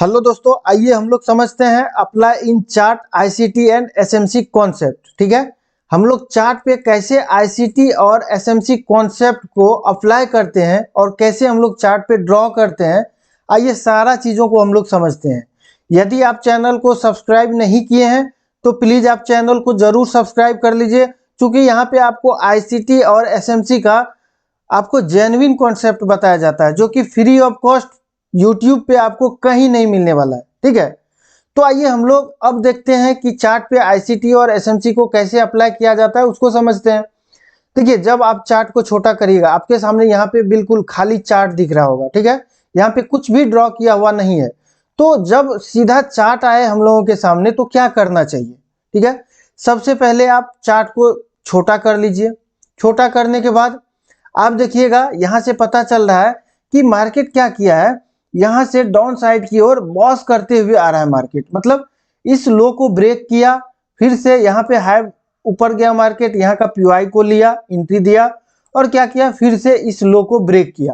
Hello दोस्तों, आइए हम लोग समझते हैं apply in chart ICT and SMC concept. ठीक है, हम लोग चार्ट पे कैसे आईसीटी और एसएमसी कॉन्सेप्ट को अप्लाई करते हैं और कैसे हम लोग चार्ट पे ड्रॉ करते हैं, आइए सारा चीज़ों को हम लोग समझते हैं। यदि आप चैनल को सब्सक्राइब नहीं किए हैं तो प्लीज़ आप चैनल को ज़रूर सब्सक्राइब कर लीजिए, क्योंकि यहाँ पे आपको आईसीटी और एसएमसी का आपको जेन्युइन कॉन्सेप्ट बताया जाता है, जो कि फ्री ऑफ कॉस्ट यूट्यूब पे आपको कहीं नहीं मिलने वाला है। ठीक है, तो आइए हम लोग अब देखते हैं कि चार्ट पे आईसीटी और एसएमसी को कैसे अप्लाई किया जाता है, उसको समझते हैं। देखिए, जब आप चार्ट को छोटा करिएगा, आपके सामने यहाँ पे बिल्कुल खाली चार्ट दिख रहा होगा। ठीक है, यहाँ पे कुछ भी ड्रॉ किया हुआ नहीं है। तो जब सीधा चार्ट आए हम लोगों के सामने तो क्या करना चाहिए? ठीक है, सबसे पहले आप चार्ट को छोटा कर लीजिए। छोटा करने के बाद आप देखिएगा, यहाँ से पता चल रहा है कि मार्केट क्या किया है, यहाँ से डाउन साइड की ओर बॉस करते हुए आ रहा है मार्केट। मतलब इस लो को ब्रेक किया, फिर से यहाँ पे हाई ऊपर गया मार्केट, यहाँ का पीवाई को लिया, एंट्री दिया और क्या किया, फिर से इस लो को ब्रेक किया।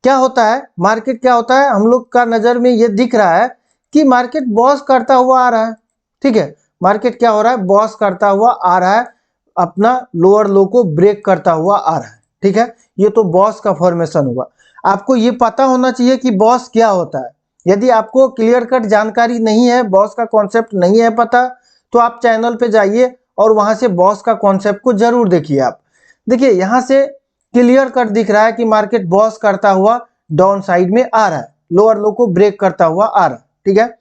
क्या होता है, मार्केट क्या होता है, हम लोग का नजर में ये दिख रहा है कि मार्केट बॉस करता हुआ आ रहा है। ठीक है, मार्केट क्या हो रहा है, बॉस करता हुआ आ रहा है, अपना लोअर लो को ब्रेक करता हुआ आ रहा है। ठीक है, ये तो बॉस का फॉर्मेशन हुआ। आपको ये पता होना चाहिए कि बॉस क्या होता है। यदि आपको क्लियर कट जानकारी नहीं है, बॉस का कॉन्सेप्ट नहीं है पता, तो आप चैनल पे जाइए और वहां से बॉस का कॉन्सेप्ट को जरूर देखिए। आप देखिए, यहाँ से क्लियर कट दिख रहा है कि मार्केट बॉस करता हुआ डाउन साइड में आ रहा है, लोअर लो को ब्रेक करता हुआ आ रहा है। ठीक है,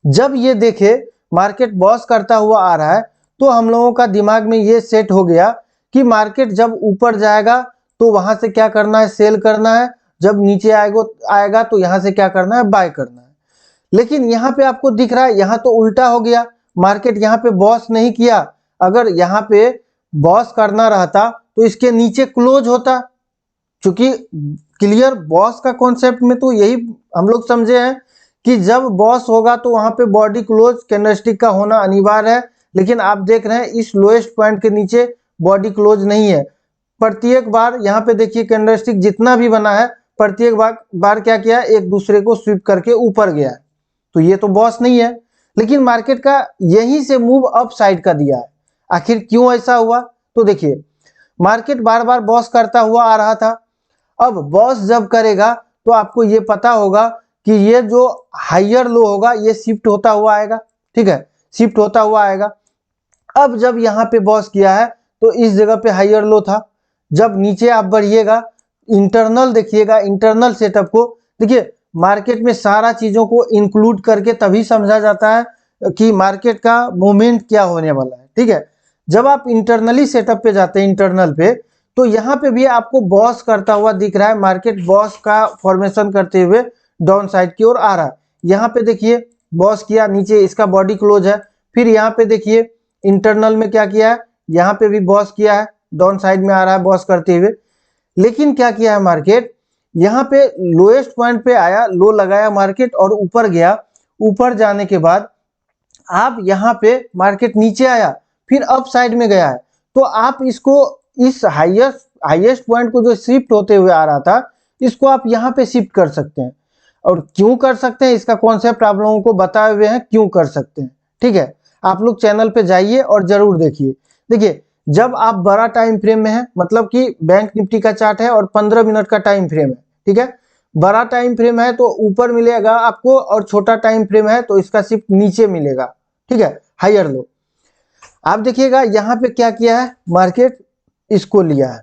जब ये देखे मार्केट बॉस करता हुआ आ रहा है तो हम लोगों का दिमाग में ये सेट हो गया कि मार्केट जब ऊपर जाएगा तो वहां से क्या करना है, सेल करना है। जब नीचे आएगा तो यहाँ से क्या करना है, बाय करना है। लेकिन यहाँ पे आपको दिख रहा है, यहाँ तो उल्टा हो गया। मार्केट यहाँ पे बॉस नहीं किया। अगर यहाँ पे बॉस करना रहता तो इसके नीचे क्लोज होता, क्योंकि क्लियर बॉस का कॉन्सेप्ट में तो यही हम लोग समझे हैं कि जब बॉस होगा तो वहां पे बॉडी क्लोज कैंडलस्टिक का होना अनिवार्य है। लेकिन आप देख रहे हैं इस लोएस्ट पॉइंट के नीचे बॉडी क्लोज नहीं है। प्रत्येक बार यहाँ पे देखिए, कैंडलस्टिक जितना भी बना है प्रत्येक बार क्या किया है, एक दूसरे को स्वीप करके ऊपर गया है। तो ये तो बॉस नहीं है, लेकिन मार्केट का यहीं से मूव अप साइड का दिया है। आखिर क्यों ऐसा हुआ? तो देखिए, मार्केट बार बार बॉस करता हुआ आ रहा था। अब बॉस जब करेगा तो आपको ये पता होगा कि ये जो हायर लो होगा ये शिफ्ट होता हुआ आएगा। ठीक है, शिफ्ट होता हुआ आएगा। अब जब यहाँ पे बॉस किया है तो इस जगह पे हायर लो था। जब नीचे आप बढ़िएगा, इंटरनल देखिएगा, इंटरनल सेटअप को देखिए। मार्केट में सारा चीजों को इंक्लूड करके तभी समझा जाता है कि मार्केट का मूवमेंट क्या होने वाला है। ठीक है, जब आप इंटरनली सेटअप पे जाते हैं, इंटरनल पे, तो यहाँ पे भी आपको बॉस करता हुआ दिख रहा है। मार्केट बॉस का फॉर्मेशन करते हुए डाउन साइड की ओर आ रहा है। यहाँ पे देखिए बॉस किया, नीचे इसका बॉडी क्लोज है। फिर यहाँ पे देखिए इंटरनल में क्या किया है, यहाँ पे भी बॉस किया है, डाउन साइड में आ रहा है बॉस करते हुए। लेकिन क्या किया है मार्केट, यहाँ पे लोएस्ट पॉइंट पे आया, लो लगाया मार्केट और ऊपर गया। ऊपर जाने के बाद आप यहाँ पे मार्केट नीचे आया, फिर अप साइड में गया है। तो आप इसको, इस हाईएस्ट पॉइंट को जो शिफ्ट होते हुए आ रहा था, इसको आप यहाँ पे शिफ्ट कर सकते हैं। और क्यों कर सकते हैं, इसका कॉन्सेप्ट आप लोगों को बताए हुए हैं क्यों कर सकते हैं। ठीक है, आप लोग चैनल पे जाइए और जरूर देखिए। देखिए, जब आप बड़ा टाइम फ्रेम में है, मतलब कि बैंक निफ्टी का चार्ट है और 15 मिनट का टाइम फ्रेम है। ठीक है, बड़ा टाइम फ्रेम है तो ऊपर मिलेगा आपको, और छोटा टाइम फ्रेम है तो इसका शिफ्ट नीचे मिलेगा। ठीक है, हायर लो। आप देखिएगा यहाँ पे क्या किया है, मार्केट इसको लिया है।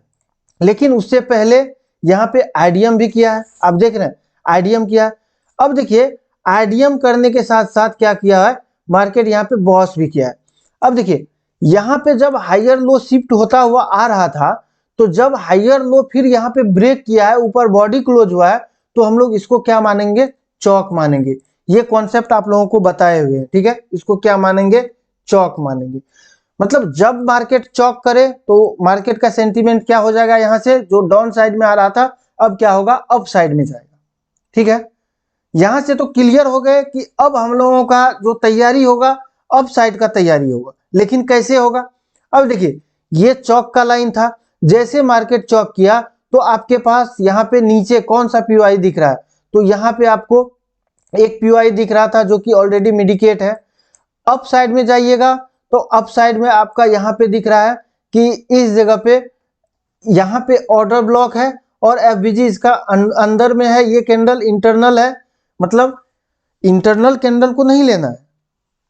लेकिन उससे पहले यहाँ पे आईडीएम भी किया है। आप देख रहे हैं आईडीएम किया है। अब देखिए, आईडीएम करने के साथ साथ क्या किया है, मार्केट यहाँ पे बॉस भी किया है। अब देखिए, यहाँ पे जब हायर लो शिफ्ट होता हुआ आ रहा था, तो जब हायर लो फिर यहाँ पे ब्रेक किया है, ऊपर बॉडी क्लोज हुआ है, तो हम लोग इसको क्या मानेंगे, चौक मानेंगे। ये कॉन्सेप्ट आप लोगों को बताए हुए हैं। ठीक है, इसको क्या मानेंगे, चौक मानेंगे। मतलब जब मार्केट चौक करे तो मार्केट का सेंटीमेंट क्या हो जाएगा, यहाँ से जो डाउन साइड में आ रहा था अब क्या होगा, अप साइड में जाएगा। ठीक है, यहां से तो क्लियर हो गए कि अब हम लोगों का जो तैयारी होगा, अप साइड का तैयारी होगा। लेकिन कैसे होगा, अब देखिए, ये चौक का लाइन था। जैसे मार्केट चौक किया तो आपके पास यहाँ पे नीचे कौन सा पीवाई दिख रहा है, तो यहाँ पे आपको एक पीओआई दिख रहा था जो कि ऑलरेडी मिडिकेट है। अप साइड में जाइएगा तो अप साइड में आपका यहाँ पे दिख रहा है कि इस जगह पे यहाँ पे ऑर्डर ब्लॉक है और एफबीजी इसका अंदर में है। ये कैंडल इंटरनल है, मतलब इंटरनल कैंडल को नहीं लेना है,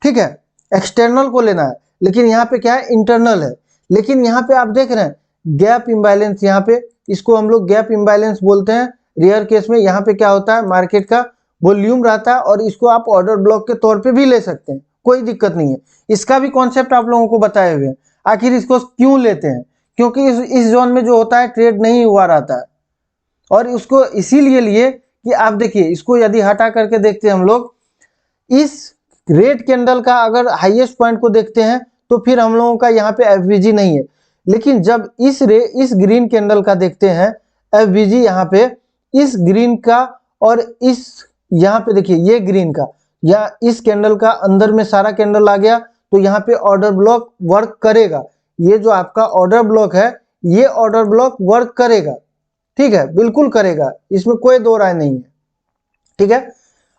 ठीक है, एक्सटर्नल को लेना है। लेकिन यहाँ पे क्या है, इंटरनल है। लेकिन यहाँ पे आप देख रहे हैं गैप इम्बैलेंस, यहाँ पे इसको हम लोग गैप इम्बैलेंस बोलते हैं। रेयर केस में यहाँ पे क्या होता है, मार्केट का वॉल्यूम रहता है और इसको आप ऑर्डर ब्लॉक के तौर पे भी ले सकते हैं, कोई दिक्कत नहीं है। इसका भी कॉन्सेप्ट आप लोगों को बताए हुए हैं। आखिर इसको क्यों लेते हैं, क्योंकि इस जोन में जो होता है ट्रेड नहीं हुआ रहता है, और उसको इसीलिए लिए कि आप देखिए इसको यदि हटा करके देखते हैं हम लोग, इस रेड कैंडल का अगर हाईएस्ट पॉइंट को देखते हैं तो फिर हम लोगों का यहाँ पे एफबीजी नहीं है। लेकिन जब इस ग्रीन कैंडल का देखते हैं एफबीजी, यहाँ पे इस ग्रीन का और इस यहाँ पे देखिए ये ग्रीन का या इस कैंडल का अंदर में सारा कैंडल आ गया तो यहाँ पे ऑर्डर ब्लॉक वर्क करेगा। ये जो आपका ऑर्डर ब्लॉक है ये ऑर्डर ब्लॉक वर्क करेगा, ठीक है, बिल्कुल करेगा, इसमें कोई दो राय नहीं है, ठीक है।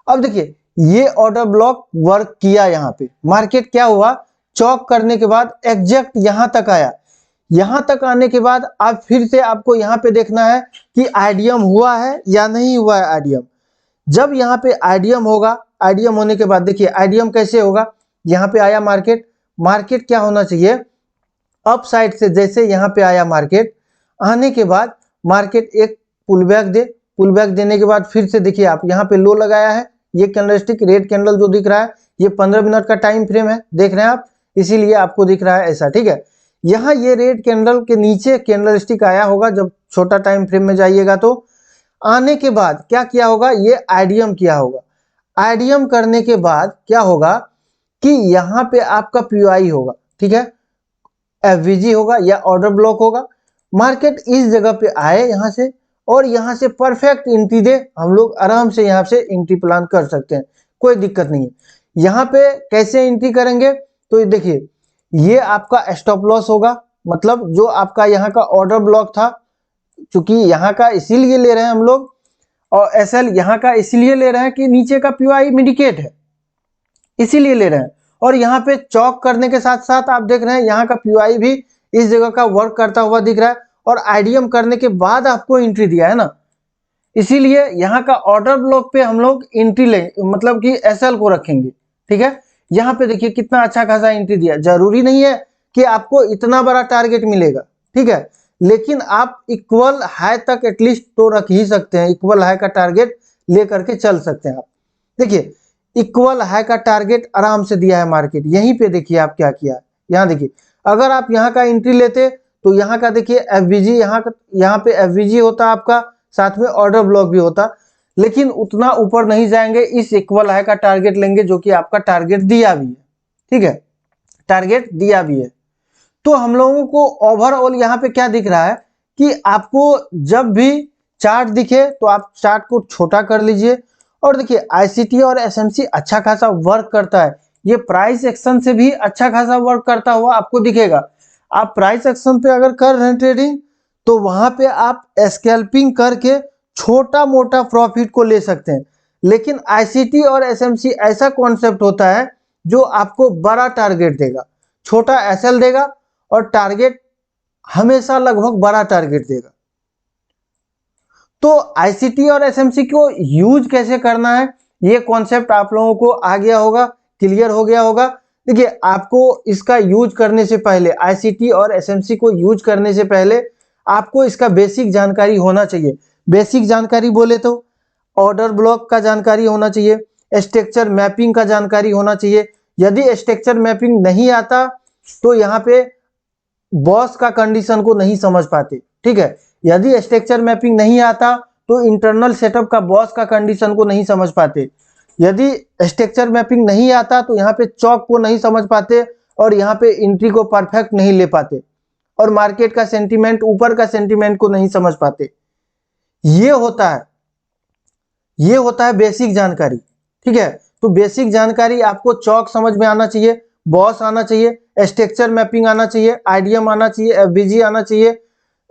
अब देखिए ये ऑर्डर ब्लॉक वर्क किया, यहाँ पे मार्केट क्या हुआ, चौक करने के बाद एग्जैक्ट यहां तक आया। यहां तक आने के बाद आप फिर से आपको यहाँ पे देखना है कि आईडीएम हुआ है या नहीं हुआ है आईडीएम। जब यहाँ पे आईडीएम होगा, आईडीएम होने के बाद देखिए आईडीएम कैसे होगा, यहाँ पे आया मार्केट, मार्केट क्या होना चाहिए, अप साइड से जैसे यहाँ पे आया मार्केट, आने के बाद मार्केट एक पुल बैक दे, पुल बैक देने के बाद फिर से देखिए आप यहाँ पे लो लगाया है। ये कैंडलस्टिक रेड कैंडल जो दिख रहा है ये 15 मिनट का टाइम फ्रेम है, देख रहे हैं आप, इसीलिए आपको दिख रहा है ऐसा, ठीक है। यहाँ ये रेड कैंडल के नीचे कैंडलस्टिक आया होगा, जब छोटा टाइम फ्रेम में जाइएगा तो आने के बाद क्या किया होगा, ये आईडीएम किया होगा। आईडीएम करने के बाद क्या होगा कि यहाँ पे आपका पीओआई होगा, ठीक है, एफवीजी होगा या ऑर्डर ब्लॉक होगा। मार्केट इस जगह पे आए यहाँ से और यहाँ से परफेक्ट एंट्री दे, हम लोग आराम से यहाँ से एंट्री प्लान कर सकते हैं, कोई दिक्कत नहीं है। यहाँ पे कैसे एंट्री करेंगे तो देखिए ये आपका स्टॉप लॉस होगा, मतलब जो आपका यहाँ का ऑर्डर ब्लॉक था, चूंकि यहाँ का इसीलिए ले रहे हैं हम लोग, और एसएल यहाँ का इसीलिए ले रहे हैं कि नीचे का पीओआई मिडिकेट है, इसीलिए ले रहे हैं। और यहाँ पे चौक करने के साथ साथ आप देख रहे हैं यहाँ का पीओआई भी इस जगह का वर्क करता हुआ दिख रहा है, और आईडीएम करने के बाद आपको एंट्री दिया है ना, इसीलिए यहाँ का ऑर्डर ब्लॉक पे हम लोग एंट्री ले, मतलब कि एसएल को रखेंगे, ठीक है। यहाँ पे देखिए कितना अच्छा खासा एंट्री दिया। जरूरी नहीं है कि आपको इतना बड़ा टारगेट मिलेगा, ठीक है, लेकिन आप इक्वल हाई तक एटलीस्ट तो रख ही सकते हैं, इक्वल हाई का टारगेट लेकर के चल सकते हैं आप। देखिए इक्वल हाई का टारगेट आराम से दिया है मार्केट। यहीं पे देखिए आप क्या किया है, यहाँ देखिए अगर आप यहाँ का एंट्री लेते तो यहाँ का देखिए एफबीजी, यहाँ पे एफबीजी होता आपका, साथ में ऑर्डर ब्लॉक भी होता, लेकिन उतना ऊपर नहीं जाएंगे। इस इक्वल हाई का टारगेट लेंगे जो कि आपका टारगेट दिया भी है, ठीक है, टारगेट दिया भी है। तो हम लोगों को ओवरऑल यहाँ पे क्या दिख रहा है कि आपको जब भी चार्ट दिखे तो आप चार्ट को छोटा कर लीजिए, और देखिए आईसीटी और एसएमसी अच्छा खासा वर्क करता है। ये प्राइस एक्शन से भी अच्छा खासा वर्क करता हुआ आपको दिखेगा। आप प्राइस एक्शन पे अगर कर रहे हैं ट्रेडिंग तो वहां पे आप स्कैल्पिंग करके छोटा मोटा प्रॉफिट को ले सकते हैं, लेकिन आईसीटी और एसएमसी ऐसा कॉन्सेप्ट होता है जो आपको बड़ा टारगेट देगा, छोटा एसएल देगा, और टारगेट हमेशा लगभग बड़ा टारगेट देगा। तो आईसीटी और एसएमसी को यूज कैसे करना है ये कॉन्सेप्ट आप लोगों को आ गया होगा, क्लियर हो गया होगा। देखिए आपको इसका यूज करने से पहले, आईसीटी और एसएमसी को यूज करने से पहले आपको इसका बेसिक जानकारी होना चाहिए। बेसिक जानकारी बोले तो ऑर्डर ब्लॉक का जानकारी होना चाहिए, स्ट्रक्चर मैपिंग का जानकारी होना चाहिए। यदि स्ट्रक्चर मैपिंग नहीं आता तो यहाँ पे बॉस का कंडीशन को नहीं समझ पाते, ठीक है। यदि स्ट्रक्चर मैपिंग नहीं आता तो इंटरनल सेटअप का बॉस का कंडीशन को नहीं समझ पाते। यदि स्ट्रक्चर मैपिंग नहीं आता तो यहाँ पे चौक को नहीं समझ पाते, और यहाँ पे एंट्री को परफेक्ट नहीं ले पाते, और मार्केट का सेंटीमेंट, ऊपर का सेंटीमेंट को नहीं समझ पाते। ये होता है बेसिक जानकारी, ठीक है। तो बेसिक जानकारी आपको चौक समझ में आना चाहिए, बॉस आना चाहिए, स्ट्रक्चर मैपिंग आना चाहिए, आईडीएम आना चाहिए, एफबीजी आना चाहिए,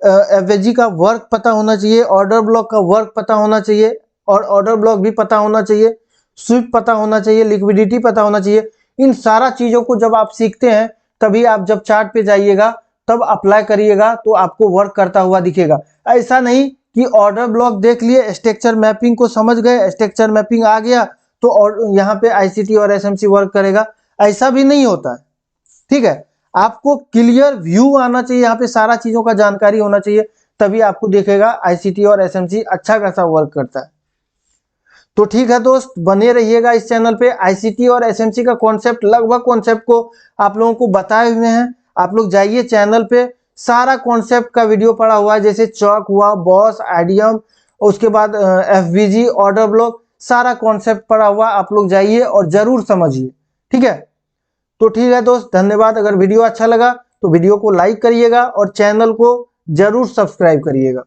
एफबीजी का वर्क पता होना चाहिए, ऑर्डर ब्लॉक का वर्क पता होना चाहिए, और ऑर्डर ब्लॉक भी पता होना चाहिए। स्विफ्ट पता होना चाहिए, लिक्विडिटी पता होना चाहिए। इन सारा चीजों को जब आप सीखते हैं तभी आप जब चार्ट पे जाइएगा तब अप्लाई करिएगा तो आपको वर्क करता हुआ दिखेगा। ऐसा नहीं कि ऑर्डर ब्लॉक देख लिए, स्ट्रक्चर मैपिंग को समझ गए, स्ट्रक्चर मैपिंग आ गया तो और यहाँ पे आईसीटी और एसएमसी वर्क करेगा, ऐसा भी नहीं होता है। ठीक है, आपको क्लियर व्यू आना चाहिए, यहाँ पे सारा चीजों का जानकारी होना चाहिए, तभी आपको दिखेगा आईसीटी और एसएमसी अच्छा खासा वर्क करता है। तो ठीक है दोस्त, बने रहिएगा इस चैनल पे। आईसीटी और एसएमसी का कॉन्सेप्ट, लगभग कॉन्सेप्ट को आप लोगों को बताए हुए हैं। आप लोग जाइए चैनल पे, सारा कॉन्सेप्ट का वीडियो पड़ा हुआ है, जैसे चौक हुआ, बॉस, आईडीएम, उसके बाद एफवीजी, ऑर्डर ब्लॉक, सारा कॉन्सेप्ट पड़ा हुआ, आप लोग जाइए और जरूर समझिए। ठीक है, तो ठीक है दोस्त, धन्यवाद। अगर वीडियो अच्छा लगा तो वीडियो को लाइक करिएगा और चैनल को जरूर सब्सक्राइब करिएगा।